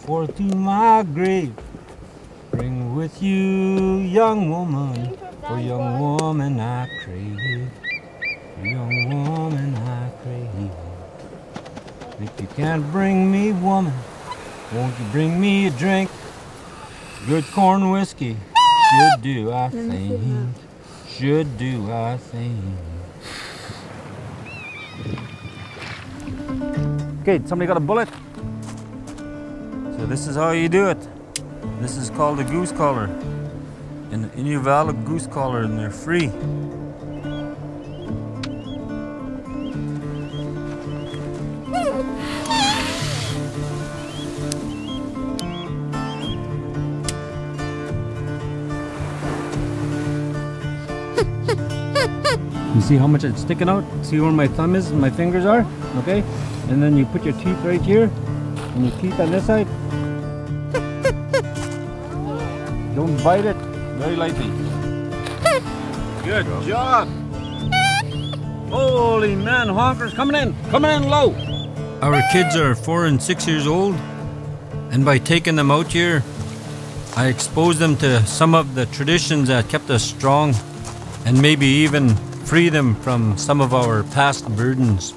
forth to my grave. Bring with you, young woman, for young woman I crave. Young woman I crave. If you can't bring me woman, won't you bring me a drink? Good corn whiskey should do, I think. Should do, I think. Okay, somebody got a bullet? So this is how you do it. This is called a goose collar. An Inuvialuit goose collar, and they're free. You see how much it's sticking out? See where my thumb is and my fingers are? Okay? And then you put your teeth right here and your teeth on this side. Don't bite it. Very lightly. Good job. Holy man, honkers coming in. Coming in low. Our kids are 4 and 6 years old. And by taking them out here, I exposed them to some of the traditions that kept us strong, and maybe even free them from some of our past burdens.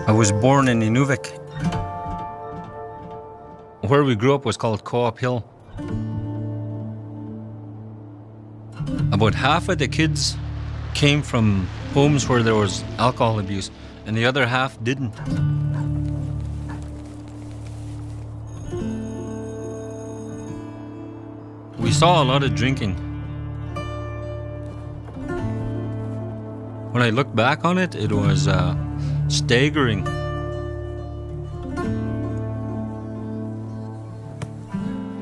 I was born in Inuvik. Where we grew up was called Co-op Hill. About half of the kids came from homes where there was alcohol abuse, and the other half didn't. We saw a lot of drinking. When I look back on it, it was staggering.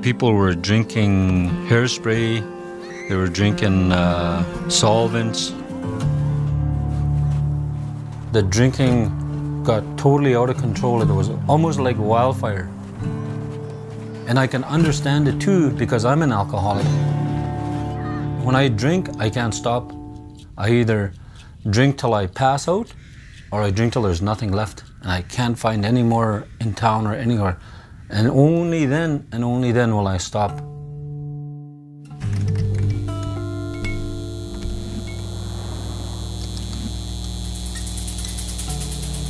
People were drinking hairspray, they were drinking solvents. The drinking got totally out of control. It was almost like wildfire. And I can understand it too, because I'm an alcoholic. When I drink, I can't stop. I either drink till I pass out, or I drink till there's nothing left and I can't find any more in town or anywhere. And only then will I stop.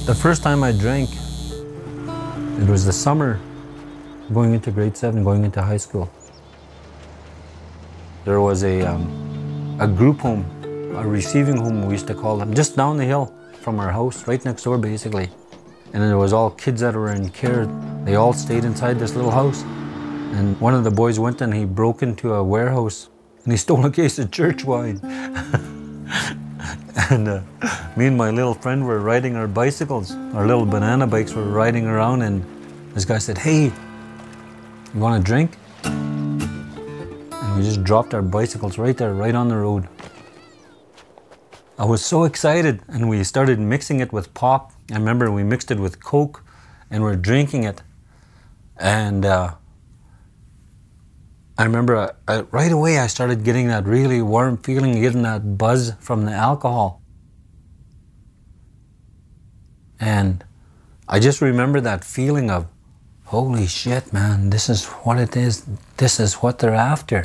The first time I drank, it was the summer going into grade 7, going into high school. There was a group home, a receiving home we used to call them, just down the hill from our house, right next door basically. And there was all kids that were in care. They all stayed inside this little house. And one of the boys went and he broke into a warehouse and he stole a case of church wine. And me and my little friend were riding our bicycles, our little banana bikes were riding around, and this guy said, "Hey, you want a drink?" And we just dropped our bicycles right there, right on the road. I was so excited, and we started mixing it with pop. I remember we mixed it with Coke and we're drinking it. And I remember right away I started getting that really warm feeling, getting that buzz from the alcohol. And I just remember that feeling of, holy shit, man, this is what it is. This is what they're after.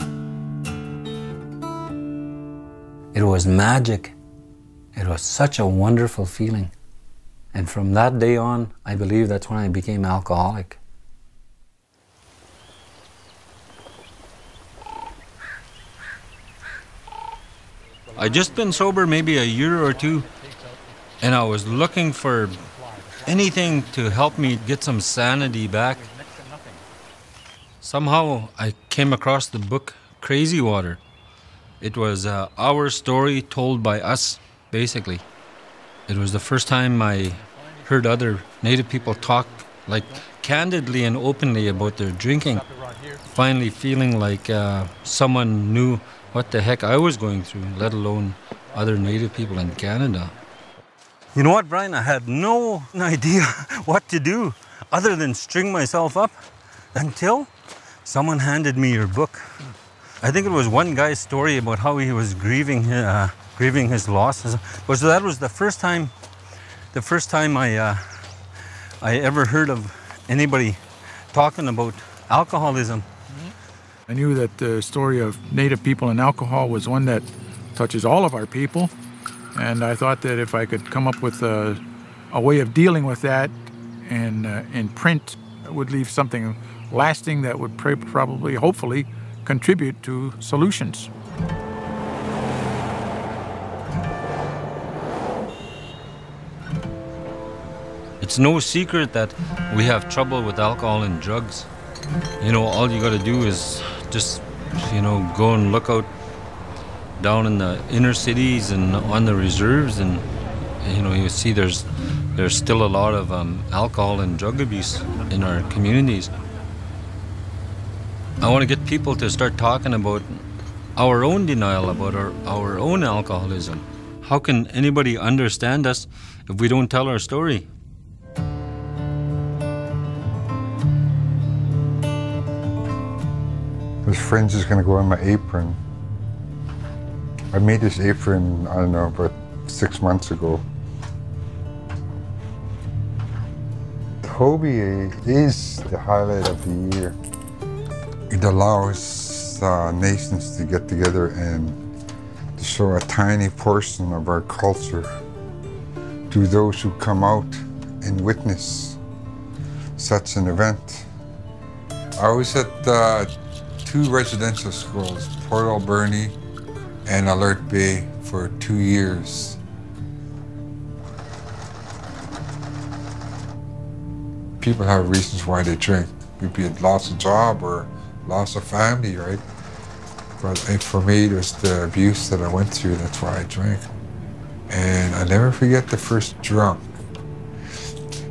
It was magic. It was such a wonderful feeling. And from that day on, I believe that's when I became alcoholic. I'd just been sober maybe a year or two, and I was looking for anything to help me get some sanity back. Somehow I came across the book Crazywater. It was our story told by us, basically. It was the first time I heard other Native people talk like candidly and openly about their drinking. Finally feeling like someone knew what the heck I was going through, let alone other Native people in Canada. You know what, Brian? I had no idea what to do other than string myself up until Someone handed me your book. I think it was one guy's story about how he was grieving his loss. But so that was the first time I ever heard of anybody talking about alcoholism. I knew that the story of Native people and alcohol was one that touches all of our people, and I thought that if I could come up with a way of dealing with that and in print, it would leave something lasting that would probably, hopefully, contribute to solutions. It's no secret that we have trouble with alcohol and drugs. You know, all you got to do is just, you know, go and look out down in the inner cities and on the reserves, and you know, you see there's still a lot of alcohol and drug abuse in our communities. I want to get people to start talking about our own denial, about our own alcoholism. How can anybody understand us if we don't tell our story? This fringe is going to go on my apron. I made this apron, I don't know, about 6 months ago. Hobie is the highlight of the year. It allows nations to get together and to show a tiny portion of our culture to those who come out and witness such an event. I was at 2 residential schools, Port Alberni and Alert Bay, for 2 years. People have reasons why they drink. Maybe it loss of job or loss of family, right? But for me, it was the abuse that I went through, that's why I drank. And I never forget the first drunk.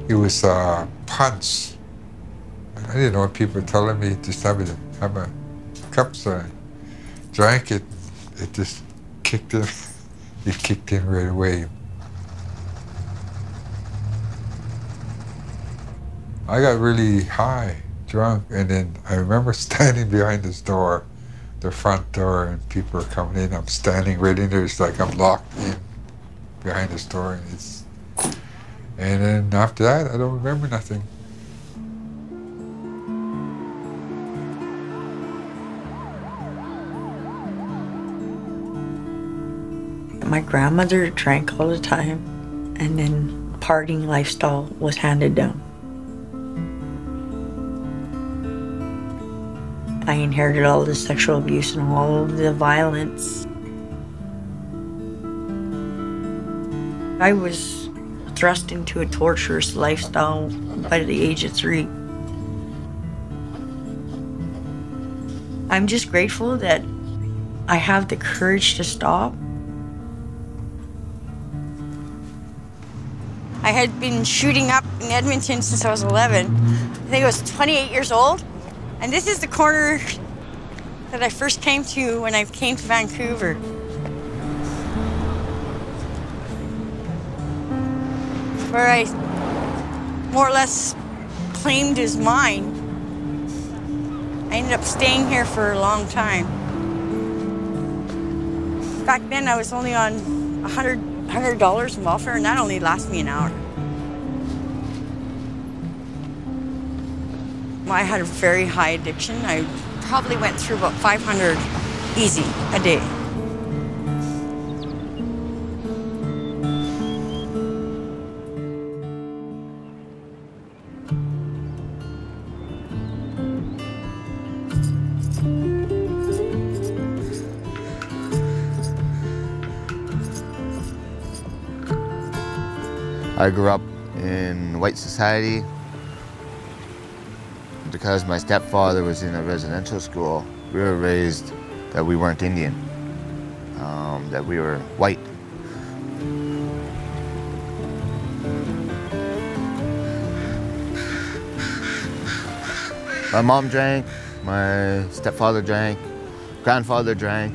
It was punch. I didn't know what people were telling me, just have a cup, so I drank it. It just kicked in. It kicked in right away. I got really high, drunk, and then I remember standing behind this door, the front door, and people are coming in. I'm standing right in there. It's like I'm locked in behind this door, and then after that, I don't remember nothing. My grandmother drank all the time, and then partying lifestyle was handed down. I inherited all the sexual abuse and all of the violence. I was thrust into a torturous lifestyle by the age of 3. I'm just grateful that I have the courage to stop. I had been shooting up in Edmonton since I was 11. I think I was 28 years old. And this is the corner that I first came to when I came to Vancouver. Where I more or less claimed as mine. I ended up staying here for a long time. Back then I was only on $100 in welfare, and that only lasts me an hour. I had a very high addiction. I probably went through about 500 easy a day. I grew up in white society. Because my stepfather was in a residential school, we were raised that we weren't Indian, that we were white. My mom drank, my stepfather drank, grandfather drank,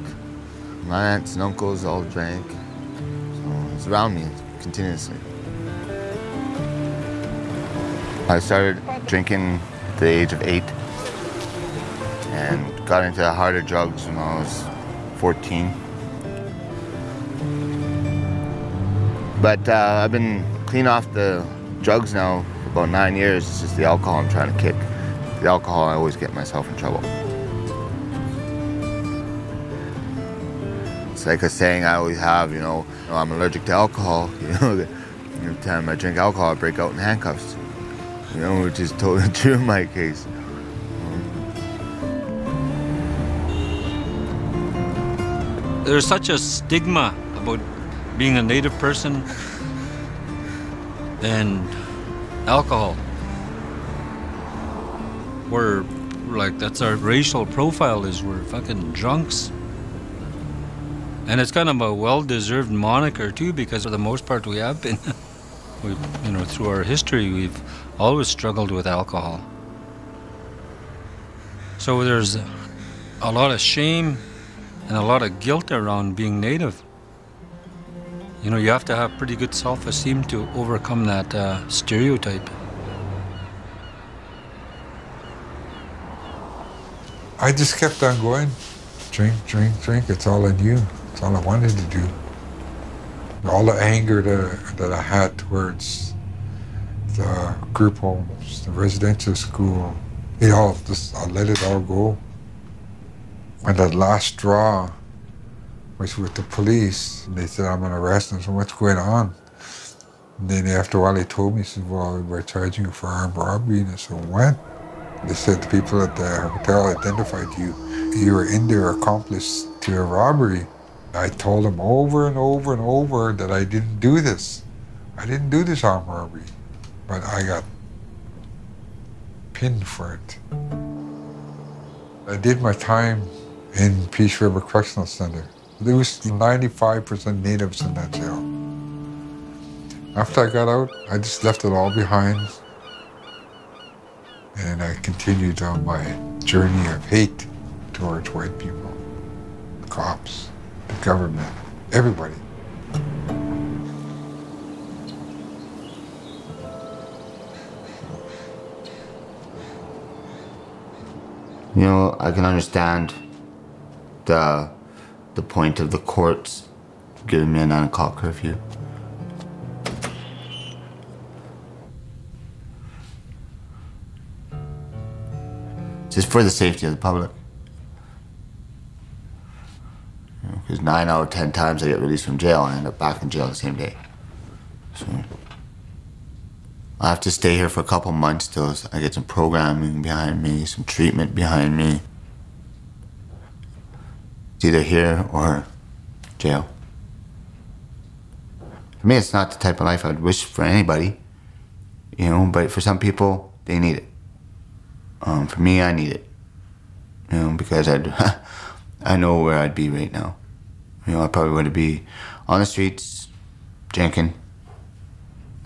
my aunts and uncles all drank. So it's around me continuously. I started drinking at the age of 8. and got into harder drugs when I was 14. But I've been clean off the drugs now for about 9 years. It's just the alcohol I'm trying to kick. The alcohol, I always get myself in trouble. It's like a saying I always have, you know, I'm allergic to alcohol. Every time I drink alcohol, I break out in handcuffs. You know, which is totally true in my case. There's such a stigma about being a Native person and alcohol. We're like, that's our racial profile, is we're fucking drunks. And it's kind of a well-deserved moniker too, because for the most part we have been. You know, through our history, we've always struggled with alcohol. So there's a lot of shame and a lot of guilt around being Native. You know, you have to have pretty good self-esteem to overcome that stereotype. I just kept on going. Drink, drink, drink. It's all I knew. It's all I wanted to do. All the anger that I had towards the group homes, the residential school, I let it all go. And that last straw was with the police. And they said, I'm gonna arrest him. So what's going on? And then after a while they told me, he said, well, we're charging you for armed robbery. And I said, what? They said the people at the hotel identified you. You were in there accomplice to a robbery. I told them over and over and over that I didn't do this. I didn't do this armed robbery. But I got pinned for it. I did my time in Peace River Correctional Center. There was 95% natives in that jail. After I got out, I just left it all behind. And I continued on my journey of hate towards white people, the cops, the government, everybody. You know, I can understand the point of the courts giving me a 9 o'clock curfew. Just for the safety of the public. Because 9 out of 10 times I get released from jail, I end up back in jail the same day. So I have to stay here for a couple months till I get some programming behind me, some treatment behind me. It's either here or jail. For me, it's not the type of life I'd wish for anybody, you know, but for some people, they need it. For me, I need it, you know, because I know where I'd be right now. You know, I probably would be on the streets, drinking.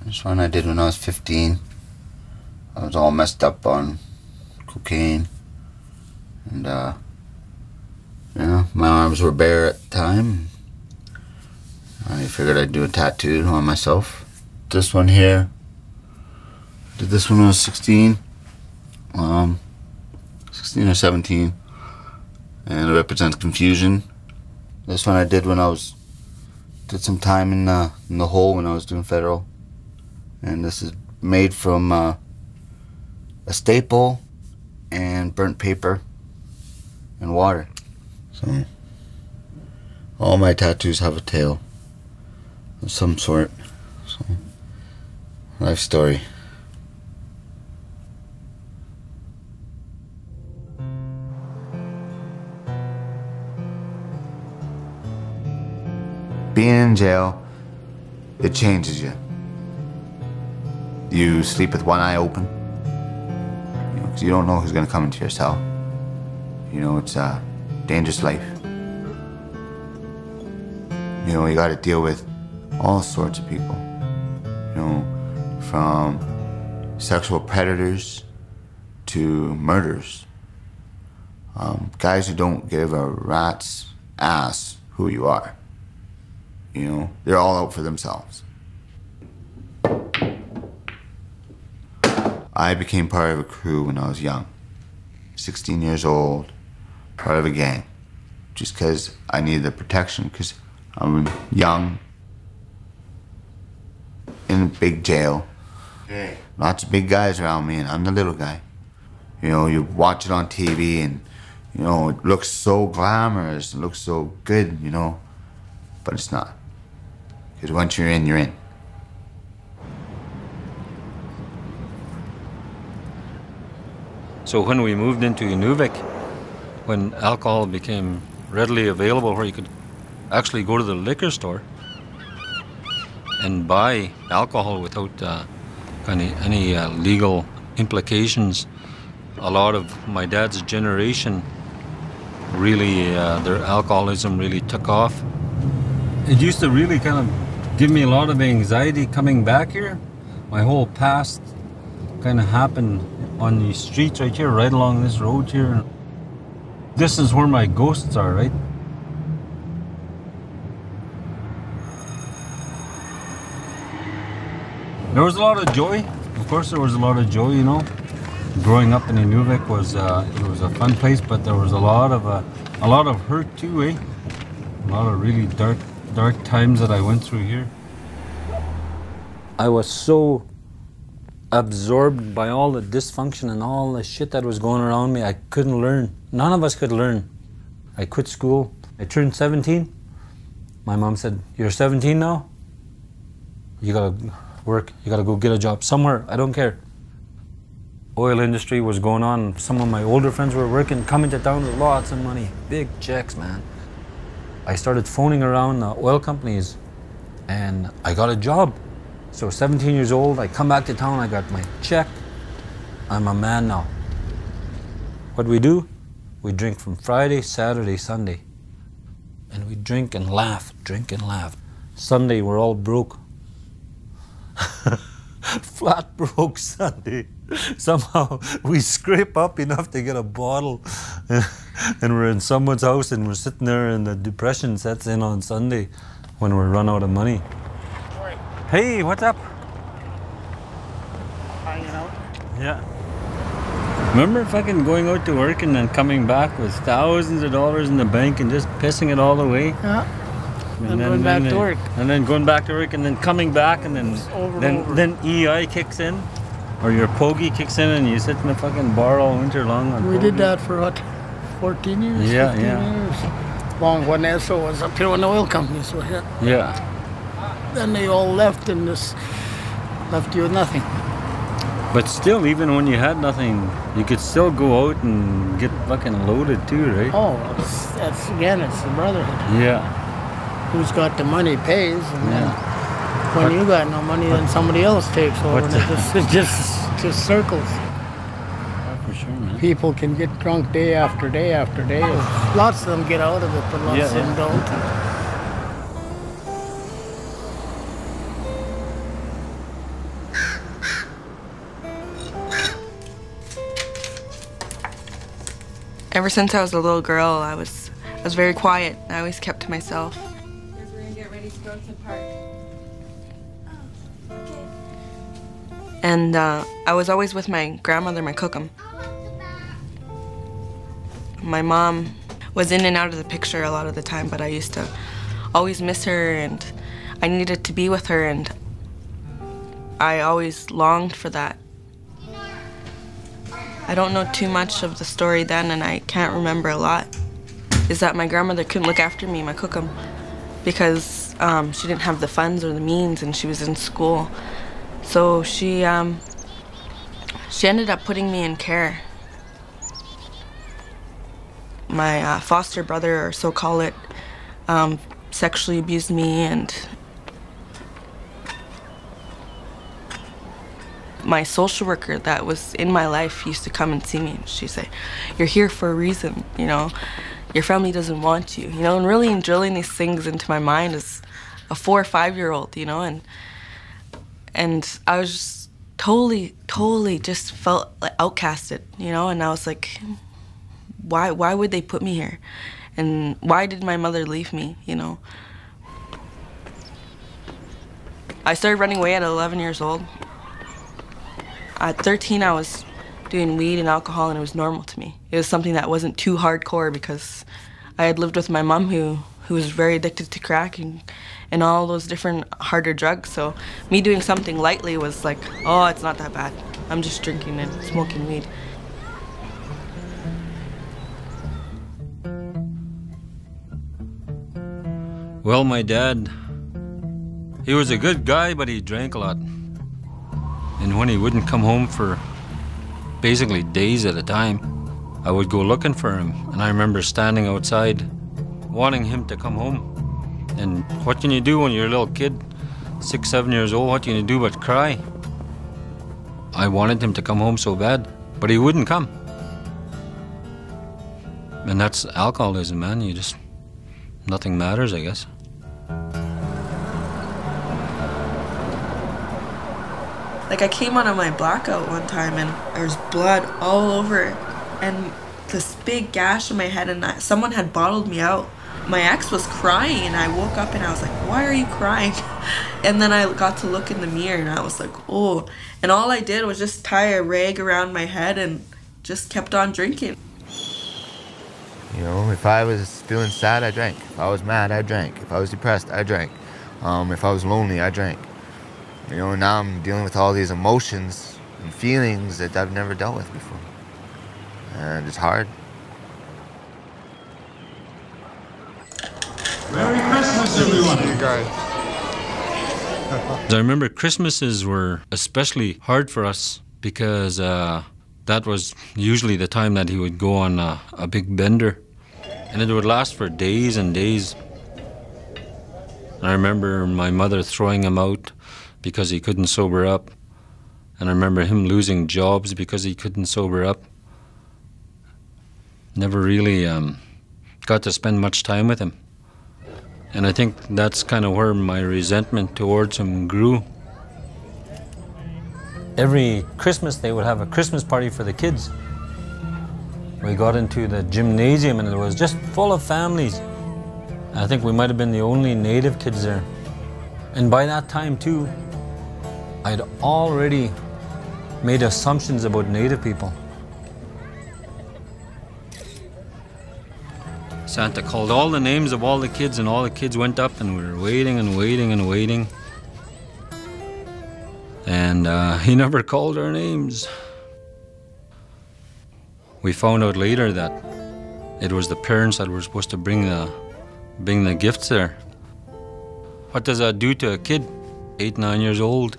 This one I did when I was 15. I was all messed up on cocaine. And, you know, my arms were bare at the time. I figured I'd do a tattoo on myself. This one here, did this when I was 16. 16 or 17. And it represents confusion. This one I did when I did some time in the hole when I was doing federal. And this is made from a staple and burnt paper and water. So all my tattoos have a tail of some sort. So, life story. Being in jail, it changes you. You sleep with one eye open, you know, 'cause you don't know who's gonna come into your cell. You know, it's a dangerous life. You know, you gotta deal with all sorts of people. You know, from sexual predators to murderers. Guys who don't give a rat's ass who you are. You know, they're all out for themselves. I became part of a crew when I was young. 16 years old, part of a gang, just because I needed the protection, because I'm young, in a big jail. Hey. Lots of big guys around me, and I'm the little guy. You know, you watch it on TV, and, you know, it looks so glamorous, it looks so good, you know, but it's not. Because once you're in, you're in. So when we moved into Inuvik, when alcohol became readily available where you could actually go to the liquor store and buy alcohol without any legal implications, a lot of my dad's generation really, their alcoholism really took off. It used to really kind of give me a lot of anxiety coming back here. My whole past kind of happened on these streets right here, right along this road here. This is where my ghosts are, right? There was a lot of joy. Of course, there was a lot of joy, you know. Growing up in Inuvik was it was a fun place, but there was a lot of hurt too, eh? A lot of really dark times that I went through here. I was so absorbed by all the dysfunction and all the shit that was going around me. I couldn't learn. None of us could learn. I quit school. I turned 17. My mom said, "You're 17 now? You gotta work. You gotta go get a job somewhere. I don't care." Oil industry was going on. Some of my older friends were working, coming to town with lots of money. Big checks, man. I started phoning around the oil companies and I got a job. So 17 years old, I come back to town, I got my check. I'm a man now. What do? We drink from Friday, Saturday, Sunday. And we drink and laugh, drink and laugh. Sunday, we're all broke. Flat broke Sunday. Somehow we scrape up enough to get a bottle and we're in someone's house and we're sitting there and the depression sets in on Sunday when we run out of money. Hey, what's up? Hanging out? Yeah. Remember fucking going out to work and then coming back with thousands of dollars in the bank and just pissing it all away? Yeah. And then going back to work. And then going back to work and then coming back and then EI kicks in? Or your pogey kicks in and you sit in the fucking bar all winter long on We pogey? did that for what, 14 years? Yeah, 15 years. Long when Esso was up here when the oil companies were here. Yeah. Then they all left and just left you with nothing. But still, even when you had nothing, you could still go out and get fucking loaded too, right? Oh, that's again, it's the brotherhood. Yeah. Who's got the money pays, and then when you got no money, then somebody else takes over, and it just circles. Yeah, for sure, man. People can get drunk day after day after day. Lots of them get out of it, but lots of them don't. Ever since I was a little girl, I was very quiet. I always kept to myself. Because we're gonna get ready to go to the park. Oh, okay. And I was always with my grandmother, my cookum. My mom was in and out of the picture a lot of the time, but I used to always miss her, and I needed to be with her, and I always longed for that. I don't know too much of the story then, and I can't remember a lot, is that my grandmother couldn't look after me, my cookum, because she didn't have the funds or the means, and she was in school. So she ended up putting me in care. My foster brother, or so call it, sexually abused me, and my social worker that was in my life used to come and see me, and she'd say, "You're here for a reason, you know, your family doesn't want you," you know, and really drilling these things into my mind as a 4 or 5-year-old, you know, and I was just totally just felt like outcasted, you know, and I was like, why would they put me here? And why did my mother leave me, you know? I started running away at 11 years old. At 13, I was doing weed and alcohol, and it was normal to me. It was something that wasn't too hardcore because I had lived with my mom who was very addicted to crack and all those different harder drugs. So me doing something lightly was like, oh, it's not that bad. I'm just drinking and smoking weed. Well, my dad, he was a good guy, but he drank a lot. And when he wouldn't come home for basically days at a time, I would go looking for him. And I remember standing outside, wanting him to come home. And what can you do when you're a little kid, 6, 7 years old? What can you do but cry? I wanted him to come home so bad, but he wouldn't come. And that's alcoholism, man. You just, nothing matters, I guess. Like, I came out of my blackout one time and there was blood all over it and this big gash in my head, and someone had bottled me out. My ex was crying and I woke up and I was like, why are you crying? And then I got to look in the mirror and I was like, oh. And all I did was just tie a rag around my head and just kept on drinking. You know, if I was feeling sad, I drank. If I was mad, I drank. If I was depressed, I drank. If I was lonely, I drank. You know, now I'm dealing with all these emotions and feelings that I've never dealt with before. And it's hard. Merry Christmas, everyone. You guys. I remember Christmases were especially hard for us because that was usually the time that he would go on a big bender. And it would last for days and days. I remember my mother throwing him out because he couldn't sober up. And I remember him losing jobs because he couldn't sober up. Never really got to spend much time with him. And I think that's kind of where my resentment towards him grew. Every Christmas they would have a Christmas party for the kids. We got into the gymnasium and it was just full of families. I think we might have been the only Native kids there. And by that time too, I'd already made assumptions about Native people. Santa called all the names of all the kids and all the kids went up and we were waiting and waiting and waiting. And he never called our names. We found out later that it was the parents that were supposed to bring the gifts there. What does that do to a kid, 8, 9 years old?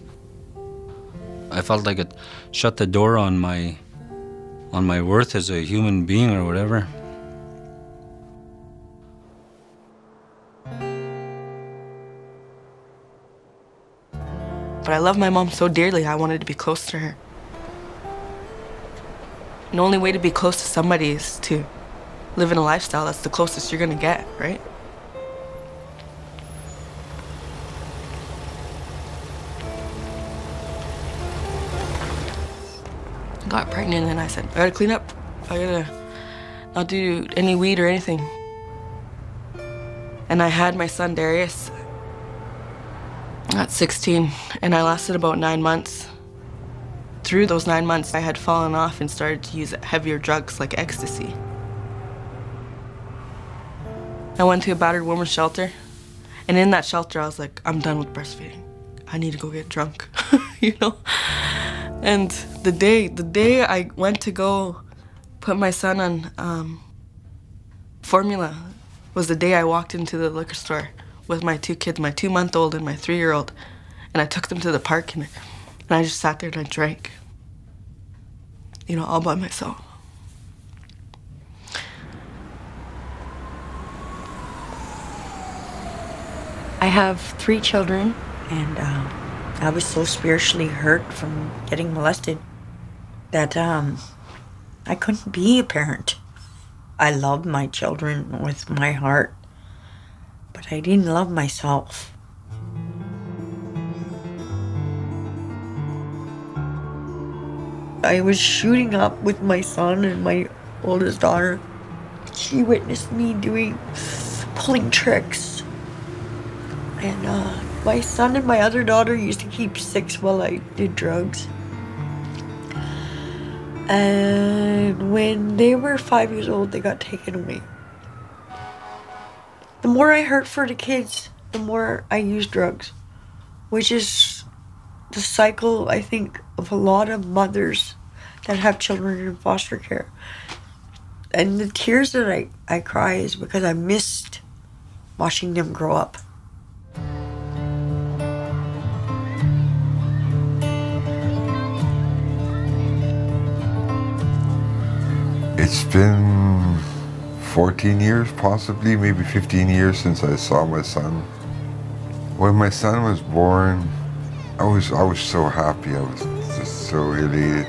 I felt like it shut the door on my worth as a human being or whatever. But I love my mom so dearly, I wanted to be close to her. And the only way to be close to somebody is to live in a lifestyle that's the closest you're gonna get, right? I got pregnant and I said, I gotta clean up. I gotta not do any weed or anything. And I had my son Darius at 16, and I lasted about 9 months. Through those 9 months, I had fallen off and started to use heavier drugs like ecstasy. I went to a battered women's shelter, and in that shelter I was like, I'm done with breastfeeding. I need to go get drunk, you know? And the day I went to go put my son on formula was the day I walked into the liquor store with my 2 kids, my 2-month-old and my 3-year-old. And I took them to the park and I just sat there and I drank, you know, all by myself. I have 3 children, and I was so spiritually hurt from getting molested that I couldn't be a parent. I loved my children with my heart, but I didn't love myself. I was shooting up with my son and my oldest daughter. She witnessed me pulling tricks. And my son and my other daughter used to keep 6 while I did drugs. And when they were 5 years old, they got taken away. The more I hurt for the kids, the more I used drugs, which is the cycle, I think, of a lot of mothers that have children in foster care. And the tears that I cry is because I missed watching them grow up. It's been 14 years, possibly, maybe 15 years since I saw my son. When my son was born, I was so happy. I was just so elated.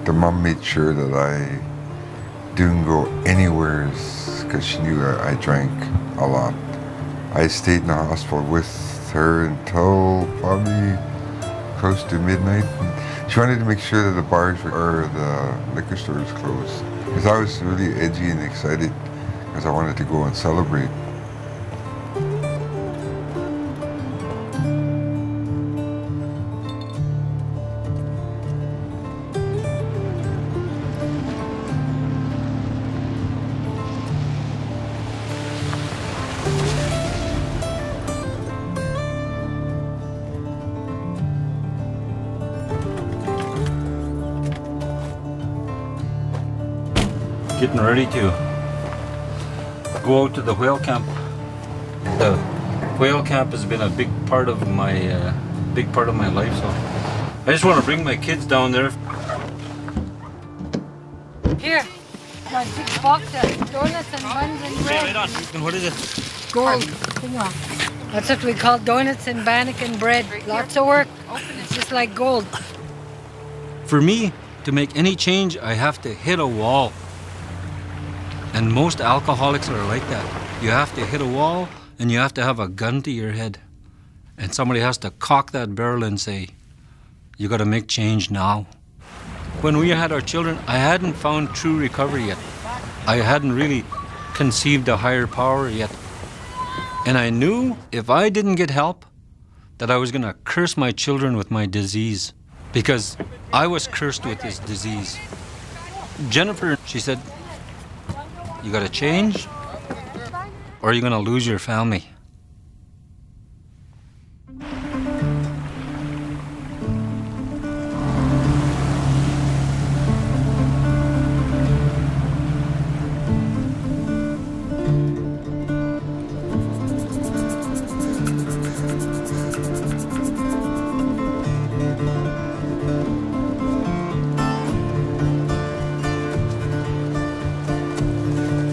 The mom made sure that I didn't go anywhere because she knew I drank a lot. I stayed in the hospital with her until probably close to midnight. She wanted to make sure that the bars or the liquor stores closed. Because I was really edgy and excited because I wanted to go and celebrate. Getting ready to go out to the whale camp. The whale camp has been a big part of my life, so I just want to bring my kids down there. Here, my big box of donuts and buns and bread. Right on. What is it? Gold. That's what we call donuts and bannock and bread. Lots of work. It's just like gold. For me to make any change, I have to hit a wall. And most alcoholics are like that. You have to hit a wall and you have to have a gun to your head. And somebody has to cock that barrel and say, you gotta make change now. When we had our children, I hadn't found true recovery yet. I hadn't really conceived a higher power yet. And I knew if I didn't get help, that I was gonna curse my children with my disease. Because I was cursed with this disease. Jennifer, she said, you gotta change, or you're gonna lose your family.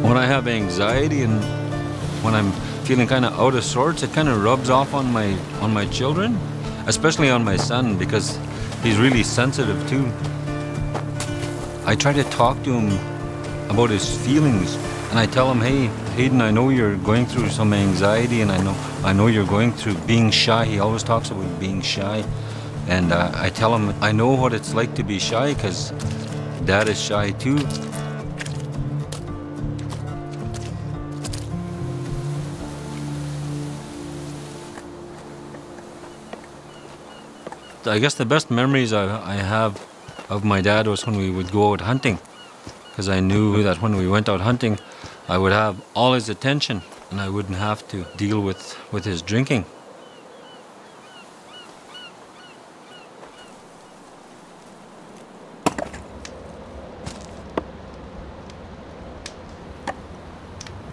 When I have anxiety and when I'm feeling kind of out of sorts, it kind of rubs off on my children, especially on my son because he's really sensitive too. I try to talk to him about his feelings, and I tell him, "Hey, Hayden, I know you're going through some anxiety, and I know you're going through being shy." He always talks about being shy, and I tell him I know what it's like to be shy because Dad is shy too. I guess the best memories I have of my dad was when we would go out hunting, because I knew that when we went out hunting, I would have all his attention and I wouldn't have to deal with his drinking.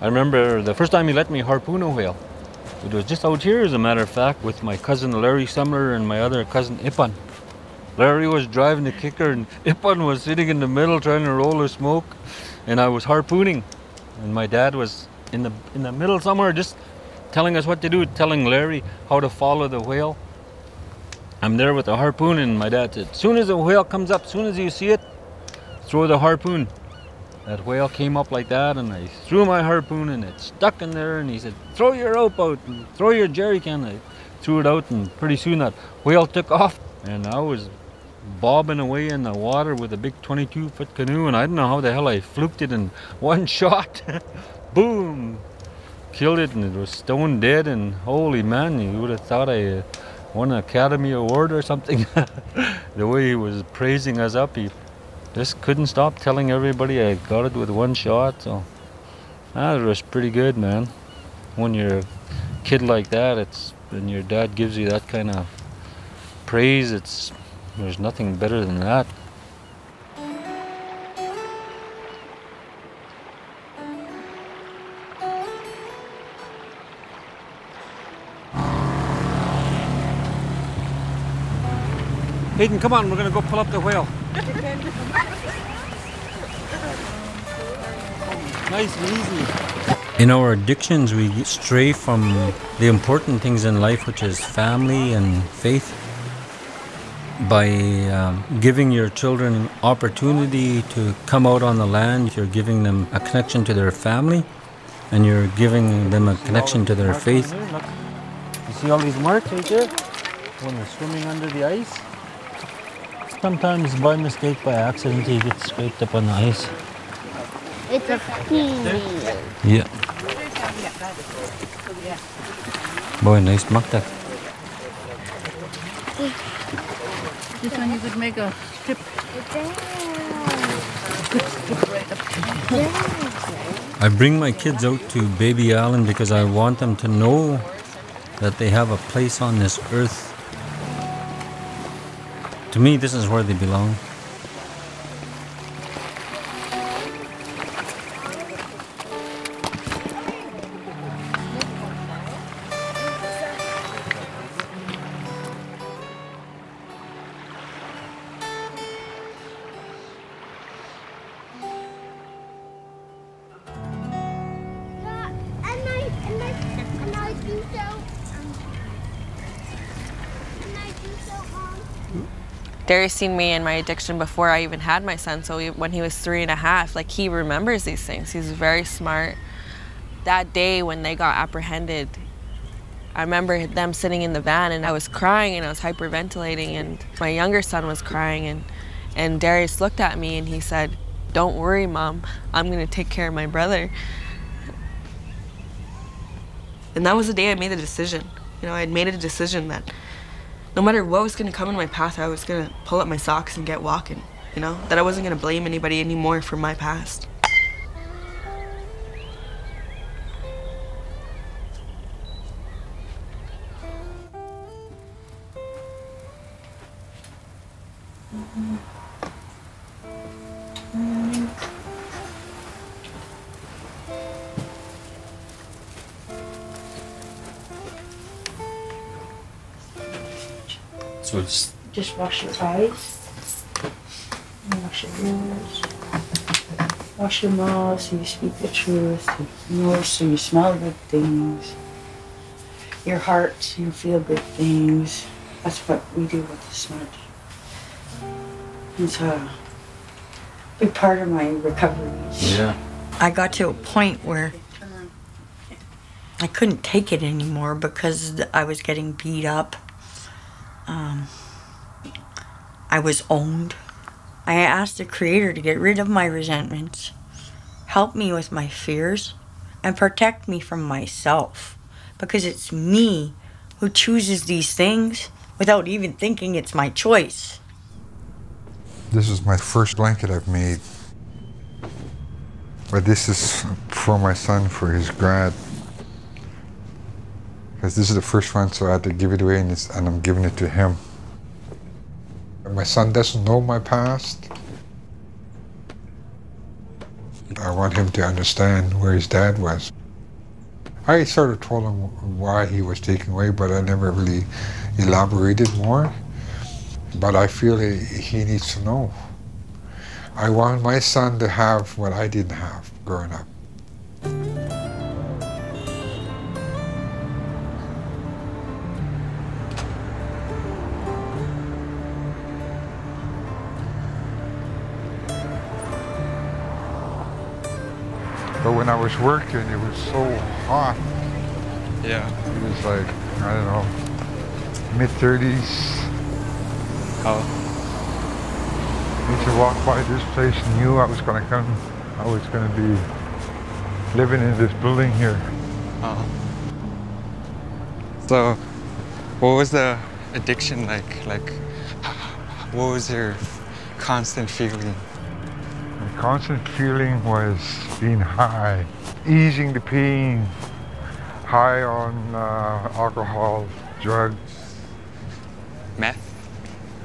I remember the first time he let me harpoon a whale. It was just out here, as a matter of fact, with my cousin Larry Sumler and my other cousin Ipan. Larry was driving the kicker and Ipan was sitting in the middle trying to roll a smoke, and I was harpooning. And my dad was in the middle somewhere just telling us what to do, telling Larry how to follow the whale. I'm there with the harpoon and my dad said, as soon as the whale comes up, as soon as you see it, throw the harpoon. That whale came up like that and I threw my harpoon and it stuck in there, and he said, throw your rope out and throw your jerry can. I threw it out and pretty soon that whale took off and I was bobbing away in the water with a big 22-foot canoe, and I don't know how the hell I fluked it in one shot. Boom! Killed it and it was stone dead, and holy man, you would have thought I won an Academy Award or something. The way he was praising us up, he just couldn't stop telling everybody I got it with one shot. So that was pretty good, man. When you're a kid like that, and your dad gives you that kind of praise, there's nothing better than that. Hayden, come on, we're gonna go pull up the whale. Nice and easy. In our addictions, we stray from the important things in life, which is family and faith. By giving your children an opportunity to come out on the land, you're giving them a connection to their family, and you're giving them a connection to their faith. You see all these marks right there? When they're swimming under the ice. Sometimes by mistake, by accident, he gets scraped up on the ice. It's a penis. Yeah. Boy, nice maktak. This one you could make a strip. I bring my kids out to Baby Island because I want them to know that they have a place on this earth. To me, this is where they belong. Darius seen me and my addiction before I even had my son, so when he was 3.5, like, he remembers these things. He's very smart. That day when they got apprehended, I remember them sitting in the van and I was crying and I was hyperventilating and my younger son was crying and Darius looked at me and he said, "Don't worry, Mom, I'm gonna take care of my brother." And that was the day I made the decision. You know, I had made a decision that no matter what was going to come in my path, I was going to pull up my socks and get walking, you know? That I wasn't going to blame anybody anymore for my past. So just wash your eyes, wash your nose, wash your mouth so you speak the truth, your nose so you smell good things, your heart so you feel good things. That's what we do with the smudge. It's a big part of my recovery. yeah. I got to a point where I couldn't take it anymore because I was getting beat up. I was owned. I asked the Creator to get rid of my resentments, help me with my fears, and protect me from myself. Because it's me who chooses these things without even thinking it's my choice. This is my first blanket I've made. But this is for my son for his grad. Because this is the first one, so I had to give it away, and I'm giving it to him. My son doesn't know my past. I want him to understand where his dad was. I sort of told him why he was taken away, but I never really elaborated more. But I feel he needs to know. I want my son to have what I didn't have growing up. But when I was working, it was so hot. Yeah. It was like, I don't know, mid-30s. Oh. I used to walk by this place and knew I was going to come. I was going to be living in this building here. Oh. So, what was the addiction like? What was your constant feeling? The constant feeling was being high, easing the pain, high on alcohol, drugs. Meth?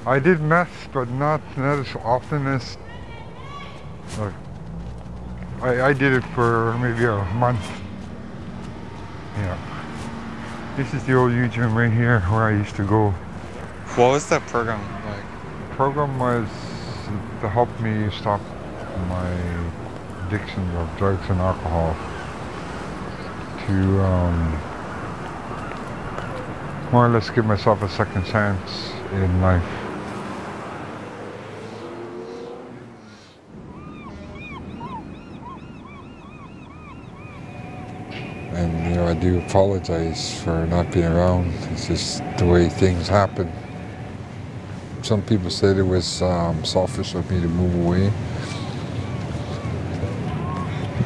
I did meth, but not as often as. I did it for maybe a month. Yeah. This is the old U gym right here where I used to go. What was that program like? The program was to help me stop my addiction of drugs and alcohol. To more or less give myself a second chance in life. And I do apologize for not being around. It's just the way things happen. Some people said it was selfish of me to move away,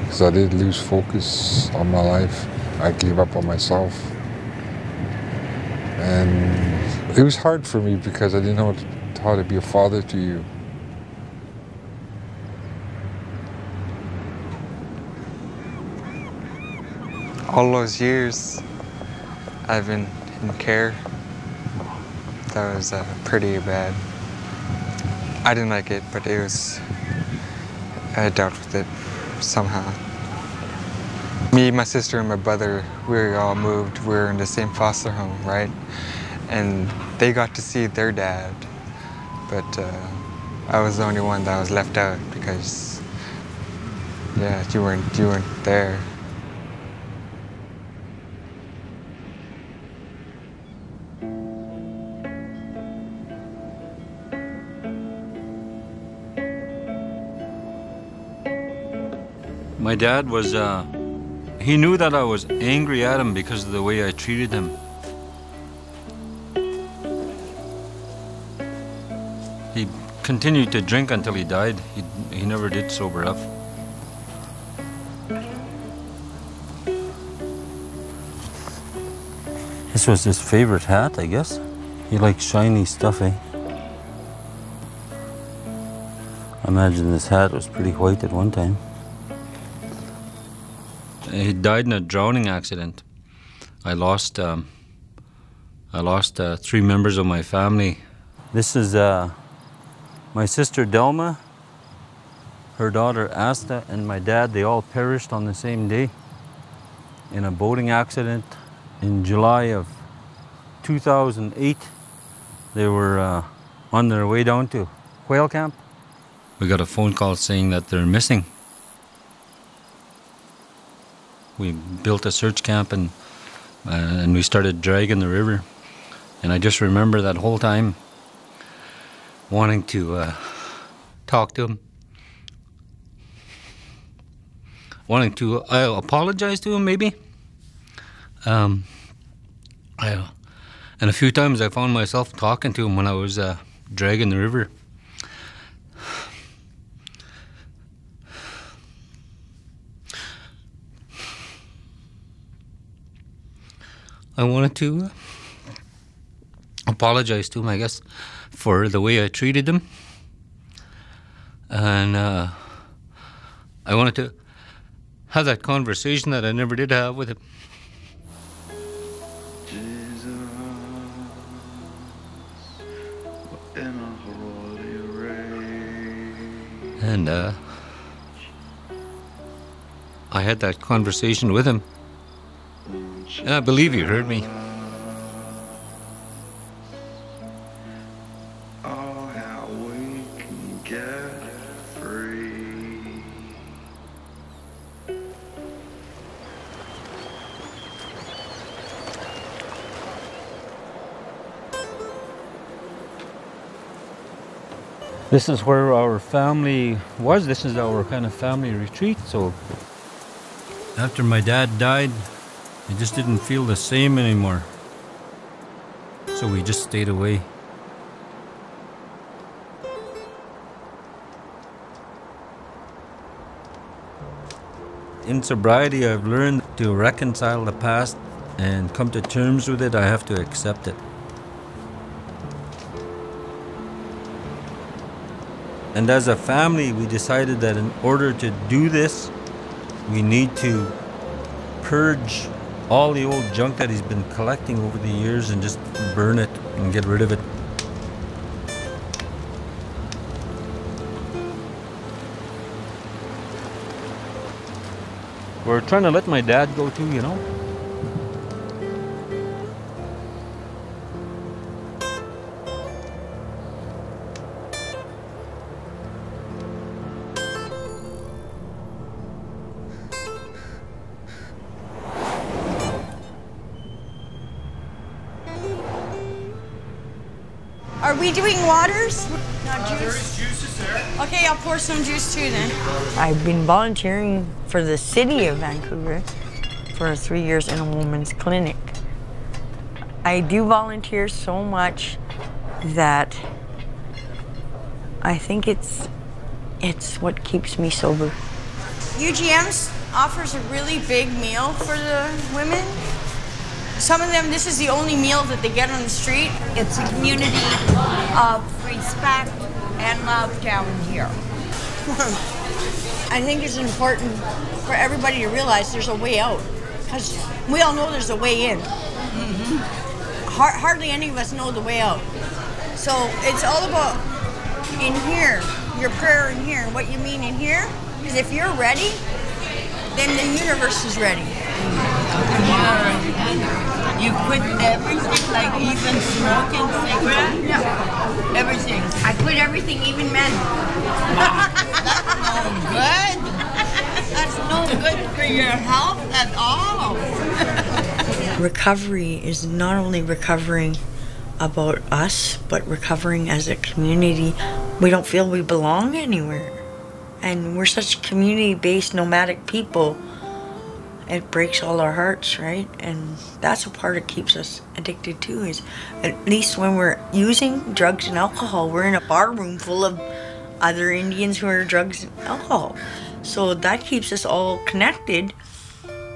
because I did lose focus on my life. I gave up on myself, and it was hard for me because I didn't know how to be a father to you. All those years I've been in care, that was pretty bad. I didn't like it, but I dealt with it somehow. Me, my sister, and my brother, we all moved. We were in the same foster home, right? And they got to see their dad, but I was the only one that was left out because, yeah, you weren't there. My dad was, he knew that I was angry at him because of the way I treated him. He continued to drink until he died. He never did sober up. This was his favorite hat, I guess. He liked shiny stuff, eh? I imagine this hat was pretty white at one time. He died in a drowning accident. I lost 3 members of my family. This is my sister Delma, her daughter Asta, and my dad. They all perished on the same day in a boating accident in July of 2008. They were on their way down to whale camp. We got a phone call saying that they're missing. We built a search camp and we started dragging the river. And I just remember that whole time wanting to talk to him. Wanting to apologize to him, maybe. And a few times I found myself talking to him when I was dragging the river. I wanted to apologize to him, I guess, for the way I treated him. And I wanted to have that conversation that I never did have with him. And I had that conversation with him. And I believe you heard me. Oh, how we can get free. This is where our family was. This is our kind of family retreat. So after my dad died, it just didn't feel the same anymore. So we just stayed away. In sobriety, I've learned to reconcile the past and come to terms with it. I have to accept it. And as a family, we decided that in order to do this, we need to purge all the old junk that he's been collecting over the years and just burn it and get rid of it. We're trying to let my dad go too, you know? Are we doing waters? No, juice. There is juices there. Okay, I'll pour some juice too then. I've been volunteering for the city of Vancouver for 3 years in a women's clinic. I do volunteer so much that I think it's what keeps me sober. UGM's offers a really big meal for the women. Some of them, this is the only meal that they get on the street. It's a community of respect and love down here. I think it's important for everybody to realize there's a way out, because we all know there's a way in. Hardly any of us know the way out. So it's all about in here, your prayer in here, what you mean in here, because if you're ready, then the universe is ready. You quit everything, like even smoking cigarettes? Yeah. Everything. I quit everything, even men. That's no good. That's no good for your health at all. Recovery is not only recovering about us, but recovering as a community. We don't feel we belong anywhere. And we're such community-based nomadic people. It breaks all our hearts, right? And that's a part that keeps us addicted too, is at least when we're using drugs and alcohol, we're in a bar room full of other Indians who are drugs and alcohol. So that keeps us all connected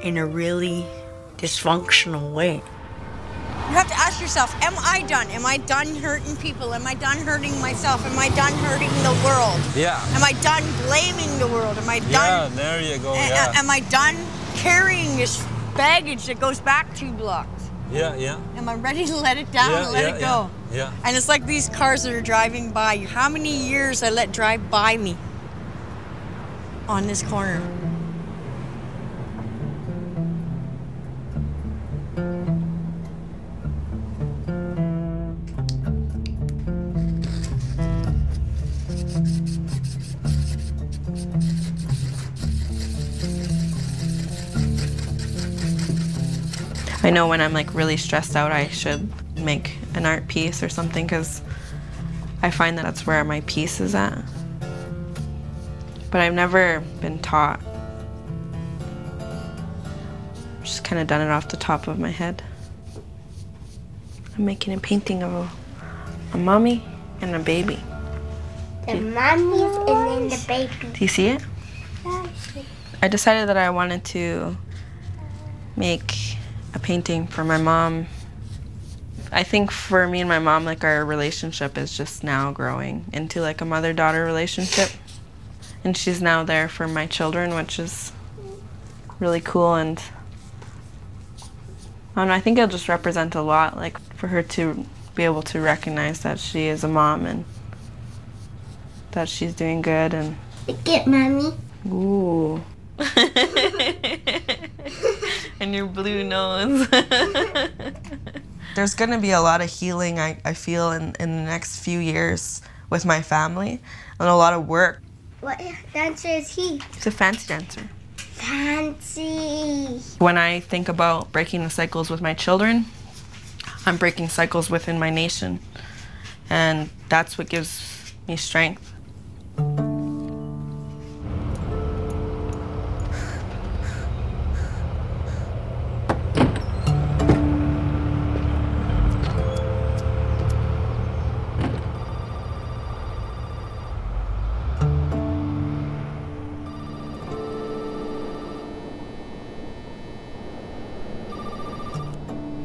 in a really dysfunctional way. You have to ask yourself, am I done? Am I done hurting people? Am I done hurting myself? Am I done hurting the world? Yeah. Am I done blaming the world? Am I done? Yeah, there you go, yeah. Am I done carrying this baggage that goes back 2 blocks? Yeah, yeah. Am I ready to let it down and let it go? Yeah. And it's like these cars that are driving by you. How many years I let drive by me on this corner? I know when I'm like really stressed out, I should make an art piece or something, because I find that that's where my peace is at. But I've never been taught. Just kind of done it off the top of my head. I'm making a painting of a mommy and a baby. The mommies and then the baby. Do you see it? I decided that I wanted to make a painting for my mom. I think for me and my mom, like, our relationship is just now growing into like a mother-daughter relationship. And she's now there for my children, which is really cool. And I don't know, I think it'll just represent a lot, like, for her to be able to recognize that she is a mom and that she's doing good. And get mommy. Ooh. And your blue nose. There's gonna be a lot of healing, I feel, in the next few years with my family, and a lot of work. What dancer is he? He's a fancy dancer. Fancy. When I think about breaking the cycles with my children, I'm breaking cycles within my nation, and that's what gives me strength.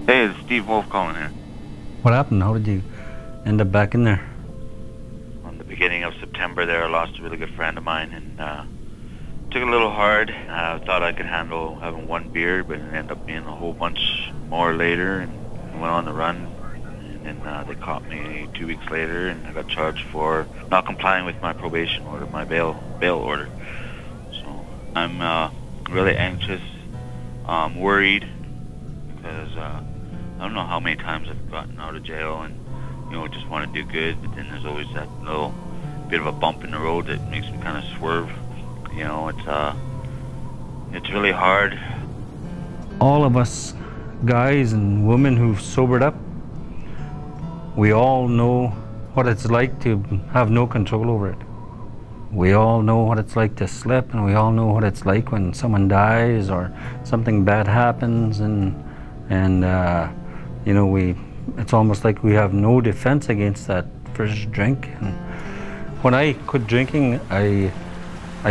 Hey, it's Steve Wolf calling in. What happened? How did you end up back in there? On the beginning of September December there, I lost a really good friend of mine, and took it a little hard. I thought I could handle having one beer, but it ended up being a whole bunch more later, and I went on the run. And then they caught me 2 weeks later, and I got charged for not complying with my probation order, my bail order. So I'm really anxious, worried, because I don't know how many times I've gotten out of jail and, you know, just want to do good, but then there's always that little bit of a bump in the road that makes me kind of swerve. You know, it's really hard. All of us guys and women who've sobered up, we all know what it's like to have no control over it. We all know what it's like to slip, and we all know what it's like when someone dies or something bad happens, and you know, it's almost like we have no defense against that first drink. And when I quit drinking, I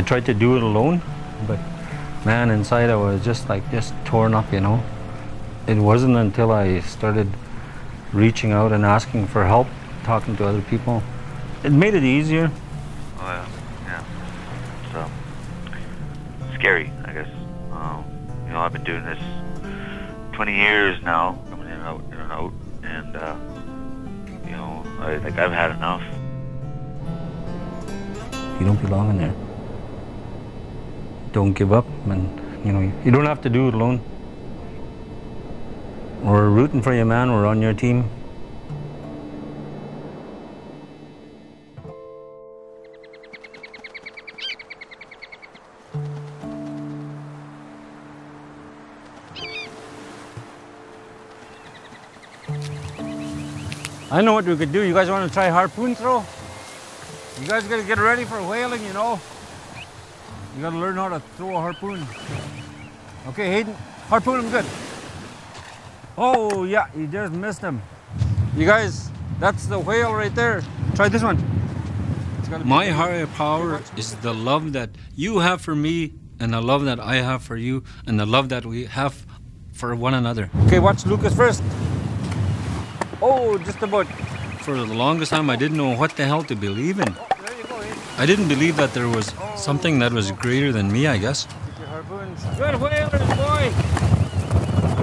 tried to do it alone, but man, inside I was just torn up, you know. It wasn't until I started reaching out and asking for help, talking to other people, it made it easier. Oh yeah. So scary, I guess. You know, I've been doing this 20 years now, coming in and out, and you know, I think I've had enough. You don't belong in there. Don't give up, and you know, you don't have to do it alone. We're rooting for you, man. We're on your team. I know what we could do. You guys want to try harpoon throw? You guys got to get ready for whaling, you know. You got to learn how to throw a harpoon. Okay, Hayden, harpoon him good. Oh, yeah, you just missed him. You guys, that's the whale right there. Try this one. My higher power is the love that you have for me, and the love that I have for you, and the love that we have for one another. Okay, watch Lucas first. Oh, just about. For the longest time, I didn't know what the hell to believe in. I didn't believe that there was something that was greater than me, I guess. Good whalers, boy.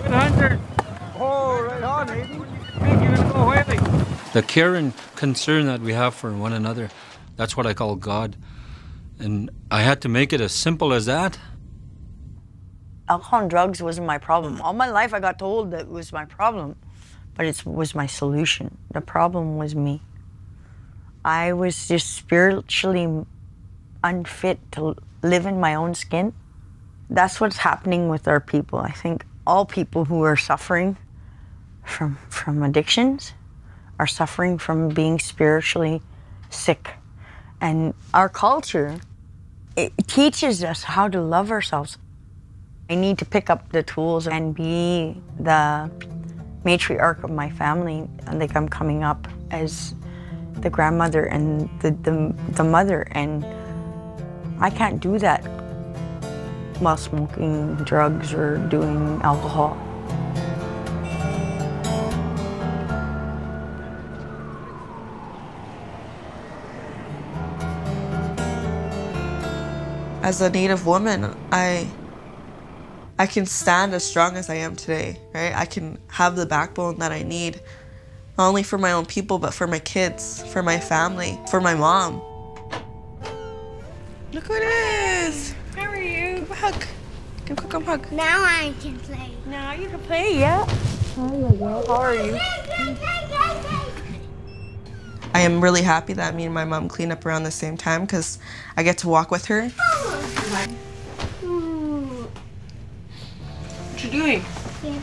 Good hunter. Oh, right on, Hayden. Hey, you're gonna go whaling. The care and concern that we have for one another, that's what I call God. And I had to make it as simple as that. Alcohol and drugs wasn't my problem. All my life I got told that it was my problem, but it was my solution. The problem was me. I was just spiritually unfit to live in my own skin. That's what's happening with our people. I think all people who are suffering from addictions are suffering from being spiritually sick. And our culture, it teaches us how to love ourselves. I need to pick up the tools and be the matriarch of my family. Like, I'm coming up as the grandmother and the mother, and I can't do that while smoking drugs or doing alcohol. As a Native woman, I can stand as strong as I am today, right? I can have the backbone that I need, not only for my own people, but for my kids, for my family, for my mom. Look who it is! How are you? Give a hug. Give a hug. Now I can play. Now you can play, yeah. How are you? I am really happy that me and my mom cleaned up around the same time because I get to walk with her. What you doing? Yeah.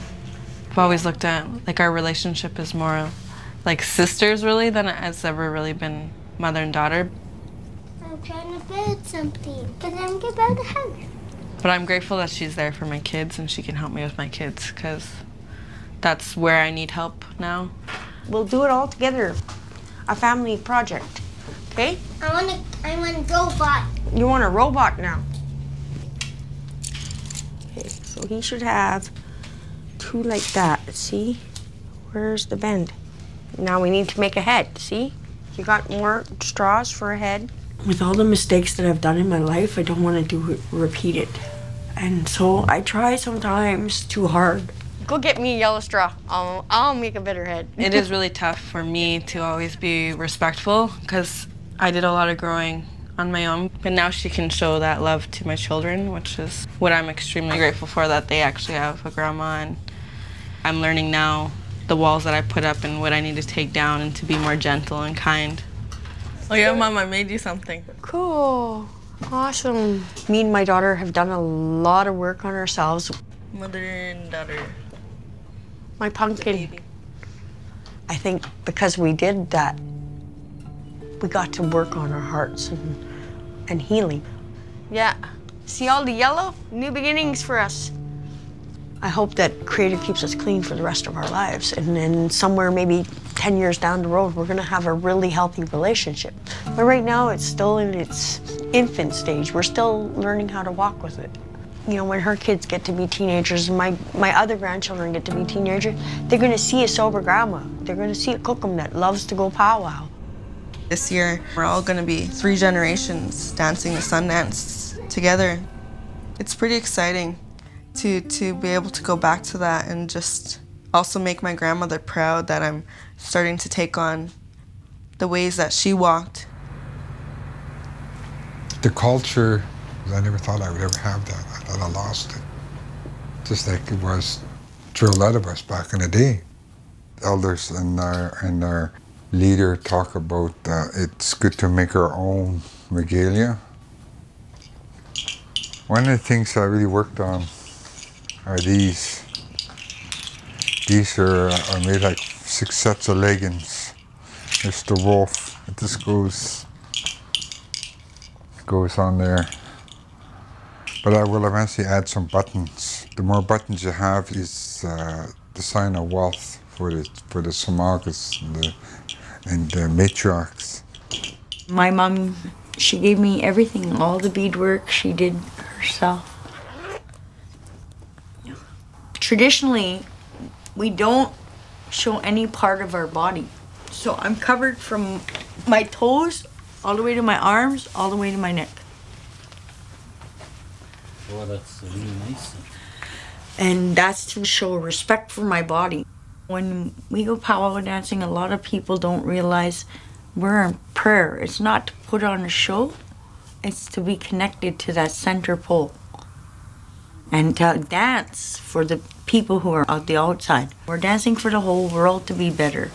I've always looked at like our relationship as more like sisters really than it has ever really been mother and daughter. I'm trying to build something, but I'm about to hug. But I'm grateful that she's there for my kids and she can help me with my kids because that's where I need help now. We'll do it all together. A family project, okay? I want a robot. You want a robot now? Okay, so he should have two like that, see? Where's the bend? Now we need to make a head, see? You got more straws for a head? With all the mistakes that I've done in my life, I don't want to repeat it. And so I try sometimes too hard. Go get me a yellow straw. I'll make a better head. It is really tough for me to always be respectful because I did a lot of growing on my own. But now she can show that love to my children, which is what I'm extremely grateful for, that they actually have a grandma. And I'm learning now the walls that I put up and what I need to take down and to be more gentle and kind. Oh yeah, Mom, I made you something. Cool. Awesome. Me and my daughter have done a lot of work on ourselves. Mother and daughter. My pumpkin. I think because we did that, we got to work on our hearts and healing. Yeah. See all the yellow? New beginnings for us. I hope that Creator keeps us clean for the rest of our lives. And then somewhere maybe 10 years down the road, we're gonna have a really healthy relationship. But right now, it's still in its infant stage. We're still learning how to walk with it. You know, when her kids get to be teenagers, and my other grandchildren get to be teenagers, they're gonna see a sober grandma. They're gonna see a cookum that loves to go powwow. This year, we're all gonna be 3 generations dancing the Sundance together. It's pretty exciting to be able to go back to that and just also make my grandmother proud that I'm starting to take on the ways that she walked. The culture, I never thought I would ever have that. I thought I lost it. Just like it was through a lot of us back in the day. Elders and our leader talk about it's good to make our own regalia. One of the things I really worked on are these. These are made like 6 sets of leggings. There's the wolf. This goes on there. But I will eventually add some buttons. The more buttons you have is the sign of wealth for the Samagas and the matriarchs. My mom, she gave me everything, all the beadwork she did herself. Traditionally, we don't show any part of our body. So I'm covered from my toes all the way to my arms, all the way to my neck. Oh, that's really nice. And that's to show respect for my body. When we go powwow dancing, a lot of people don't realize we're in prayer. It's not to put on a show, it's to be connected to that center pole. And to dance for the people who are on the outside. We're dancing for the whole world to be better.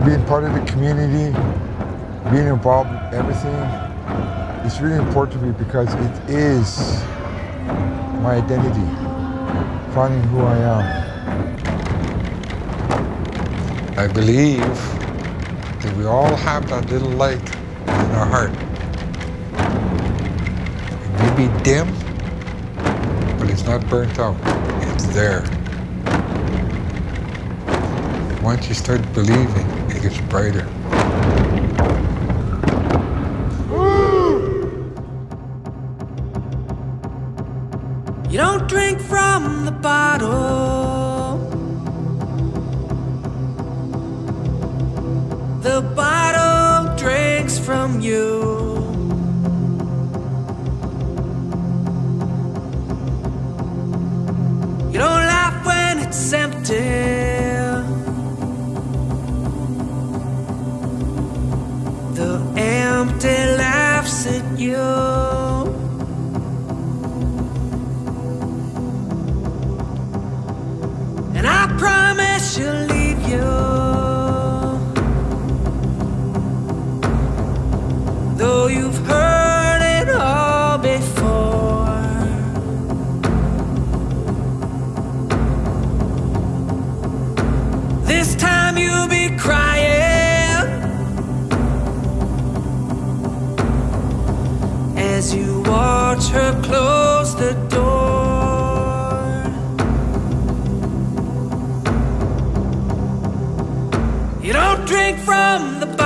Being part of the community, being involved in everything, it's really important to me because it is my identity, finding who I am. I believe that we all have that little light in our heart. It may be dim, but it's not burnt out. It's there. Once you start believing, it gets brighter. You don't drink from the bottle. The bottle drinks from you. You don't laugh when it's empty. The empty laughs at you. this time you'll be crying as you watch her close the door. You don't drink from the